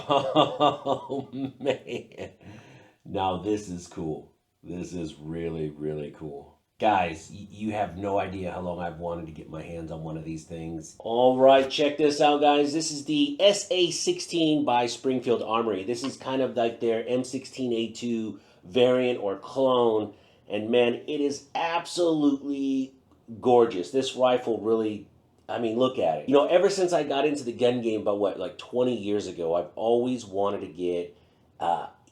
Oh man. Now this is cool. This is really, really cool. Guys, you have no idea how long I've wanted to get my hands on one of these things. All right, check this out, guys. This is the SA16 by Springfield Armory. This is kind of like their M16A2 variant or clone. And man, it is absolutely gorgeous. This rifle really, I mean, look at it. You know, ever since I got into the gun game about what, like 20 years ago, I've always wanted to get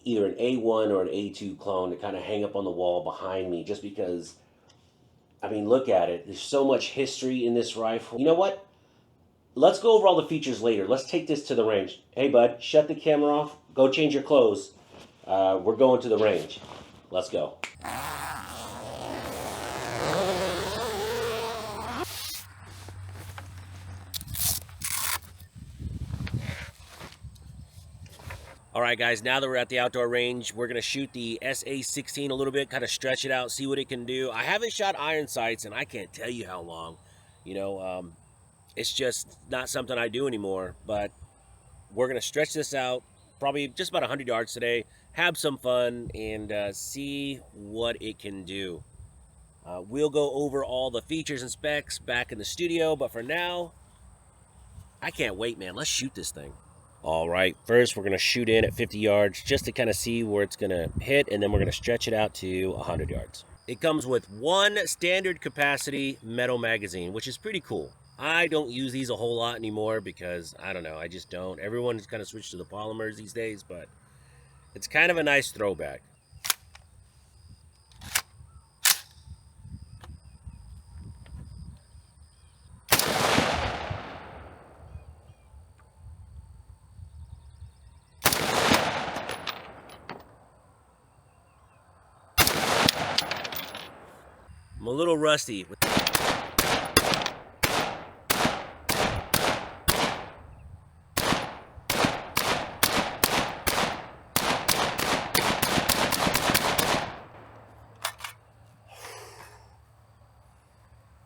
either an A1 or an A2 clone to kind of hang up on the wall behind me just because, I mean, look at it. There's so much history in this rifle. You know what? Let's go over all the features later. Let's take this to the range. Hey, bud, shut the camera off. Go change your clothes. We're going to the range. Let's go. All right, guys, now that we're at the outdoor range, we're going to shoot the SA16 a little bit, kind of stretch it out, see what it can do. I haven't shot iron sights, and I can't tell you how long. You know, it's just not something I do anymore, but we're going to stretch this out, probably just about 100 yards today, have some fun, and see what it can do. We'll go over all the features and specs back in the studio, but for now, I can't wait, man. Let's shoot this thing. All right, first we're going to shoot in at 50 yards just to kind of see where it's going to hit, and then we're going to stretch it out to 100 yards. It comes with one standard capacity metal magazine, which is pretty cool. I don't use these a whole lot anymore because, I don't know, I just don't. Everyone's kind of switched to the polymers these days, but it's kind of a nice throwback. I'm a little rusty.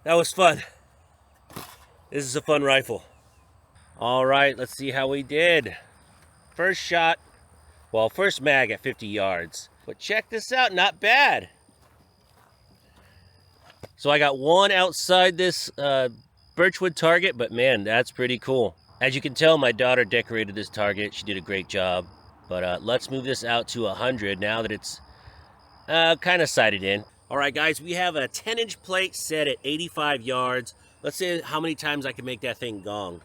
That was fun. This is a fun rifle. All right, let's see how we did. First shot, well, first mag at 50 yards. But check this out, not bad. So I got one outside this birchwood target, but man, that's pretty cool. As you can tell, my daughter decorated this target. She did a great job. But let's move this out to 100 now that it's kind of sighted in. All right, guys, we have a 10-inch plate set at 85 yards. Let's see how many times I can make that thing gong.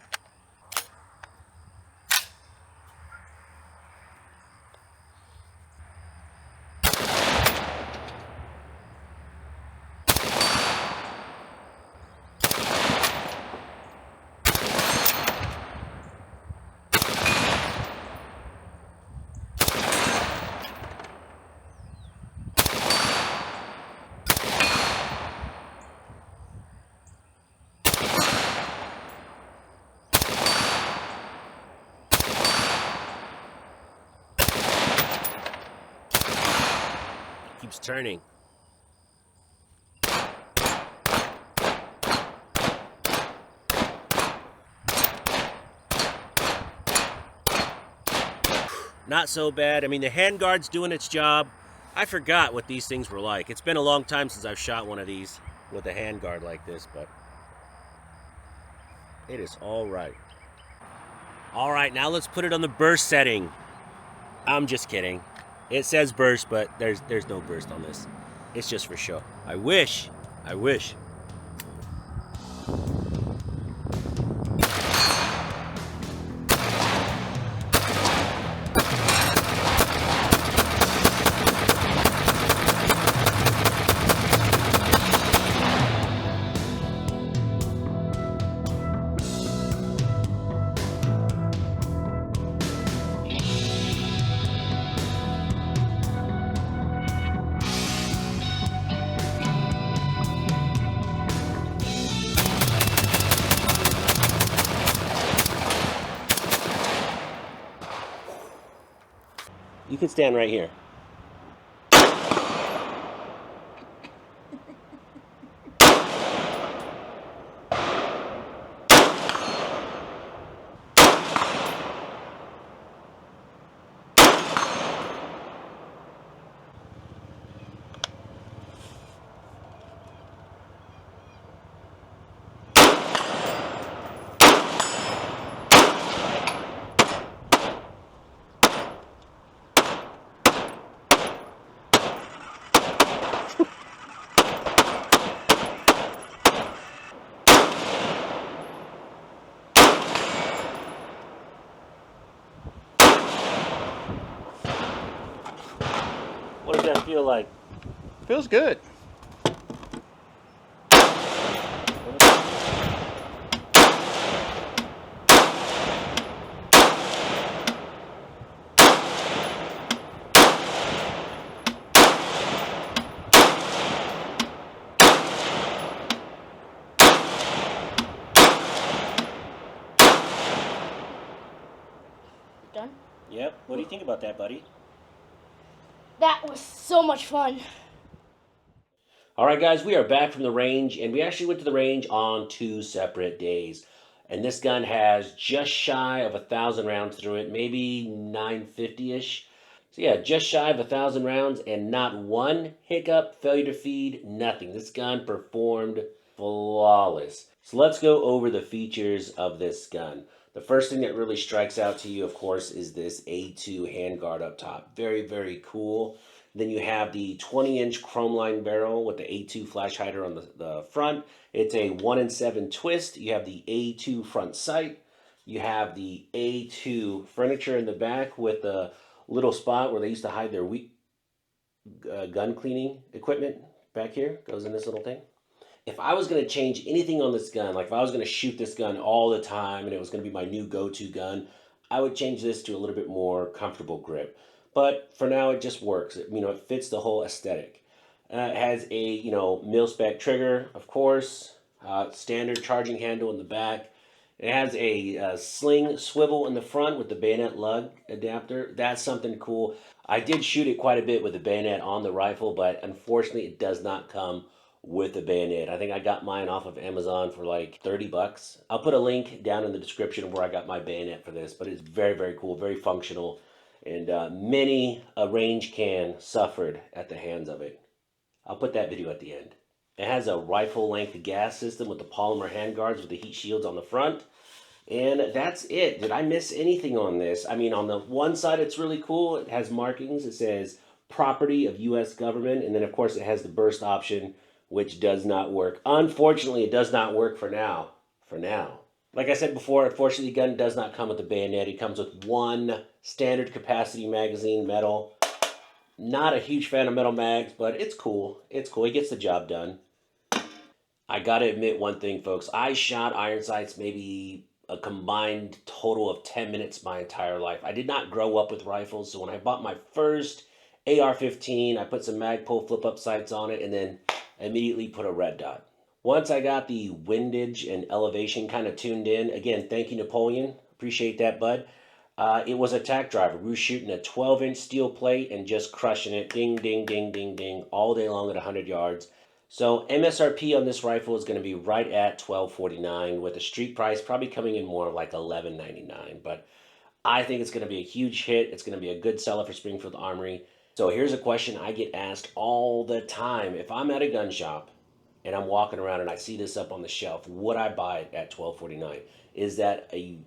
Keeps turning. Not so bad. I mean, the handguard's doing its job. I forgot what these things were like. It's been a long time since I've shot one of these with a handguard like this, but it is all right. All right, now let's put it on the burst setting. I'm just kidding. It says burst, but there's no burst on this. It's just for show. I wish. You can stand right here. feel like? Feels good. Done? Yep. What do you think about that, buddy? That was so much fun. All right, guys, we are back from the range, and we actually went to the range on 2 separate days. And this gun has just shy of 1,000 rounds through it, maybe 950-ish. So yeah, just shy of 1,000 rounds, and not one hiccup, failure to feed, nothing. This gun performed flawless. So let's go over the features of this gun. The first thing that really strikes out to you, of course, is this A2 handguard up top. Very, very cool. Then you have the 20-inch chrome line barrel with the A2 flash hider on the front. It's a 1-in-7 twist. You have the A2 front sight. You have the A2 furniture in the back with the little spot where they used to hide their gun cleaning equipment back here. Goes in this little thing. If I was going to change anything on this gun, like if I was going to shoot this gun all the time and it was going to be my new go-to gun, I would change this to a little bit more comfortable grip. But for now, it just works. It fits the whole aesthetic. It has a, mil-spec trigger, of course, standard charging handle in the back. It has a sling swivel in the front with the bayonet lug adapter. That's something cool. I did shoot it quite a bit with the bayonet on the rifle, but unfortunately, it does not come with the bayonet. I think I got mine off of Amazon for like 30 bucks. I'll put a link down in the description of where I got my bayonet for this, but it's very, very cool, very functional. And many a range can suffered at the hands of it. I'll put that video at the end. It has a rifle-length gas system with the polymer handguards with the heat shields on the front. And that's it. Did I miss anything on this? I mean, on the one side, it's really cool. It has markings. It says property of U.S. government. And then, of course, it has the burst option, which does not work. Unfortunately, it does not work for now. For now. Like I said before, unfortunately, the gun does not come with a bayonet. It comes with one standard capacity magazine, metal. Not a huge fan of metal mags, but it's cool. It's cool. It gets the job done. I gotta admit one thing, folks. I shot iron sights maybe a combined total of 10 minutes my entire life. I did not grow up with rifles, so when I bought my first AR-15, I put some Magpul flip-up sights on it and then immediately put a red dot. Once I got the windage and elevation kind of tuned in, again, thank you, Napoleon. Appreciate that, bud. It was a tack driver. We were shooting a 12-inch steel plate and just crushing it. Ding, ding, ding, ding, ding, all day long at 100 yards. So MSRP on this rifle is going to be right at $12.49 with a street price probably coming in more like $11.99. But I think it's going to be a huge hit. It's going to be a good seller for Springfield Armory. So here's a question I get asked all the time. If I'm at a gun shop and I'm walking around and I see this up on the shelf, would I buy it at $12.49? Is that a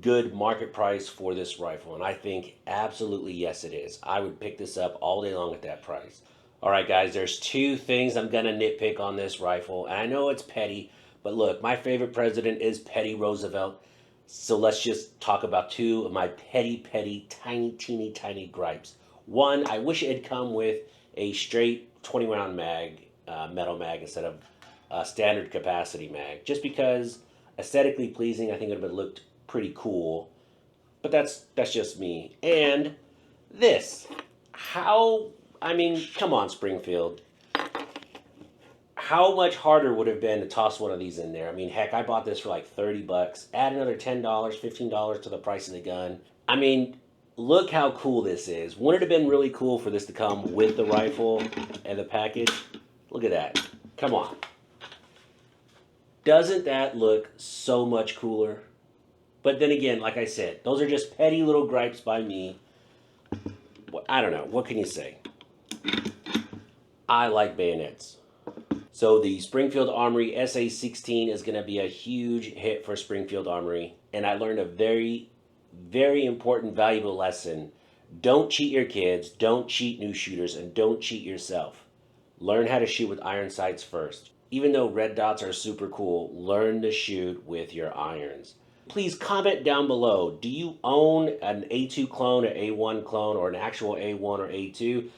good market price for this rifle? And I think absolutely yes, it is. I would pick this up all day long at that price. All right, guys, there's two things I'm going to nitpick on this rifle. And I know it's petty, but look, my favorite president is Teddy Roosevelt. So let's just talk about two of my petty, tiny, teeny, tiny gripes. One, I wish it had come with a straight 20-round mag, metal mag, instead of a standard capacity mag. Just because aesthetically pleasing, I think it would have looked pretty cool. But that's just me. And this. Come on, Springfield. How much harder would it have been to toss one of these in there? I mean, heck, I bought this for like 30 bucks. Add another $10, $15 to the price of the gun. I mean, look how cool this is. Wouldn't it have been really cool for this to come with the rifle and the package? Look at that. Come on. Doesn't that look so much cooler? But then again, like I said, those are just petty little gripes by me. I don't know. What can you say? I like bayonets. So the Springfield Armory SA16 is going to be a huge hit for Springfield Armory. And I learned a very, very important, valuable lesson. Don't cheat your kids, don't cheat new shooters, and don't cheat yourself. Learn how to shoot with iron sights first. Even though red dots are super cool, learn to shoot with your irons. Please comment down below. Do you own an A2 clone, an A1 clone, or an actual A1 or A2?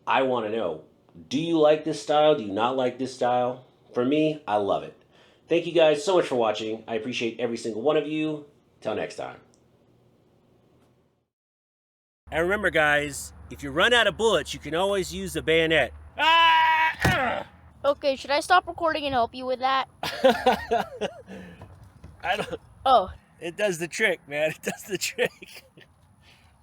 I want to know, do you like this style? Do you not like this style? For me, I love it. Thank you guys so much for watching. I appreciate every single one of you. Till next time. And remember, guys, if you run out of bullets, you can always use the bayonet. Okay, should I stop recording and help you with that? I don't. Oh. It does the trick, man. It does the trick.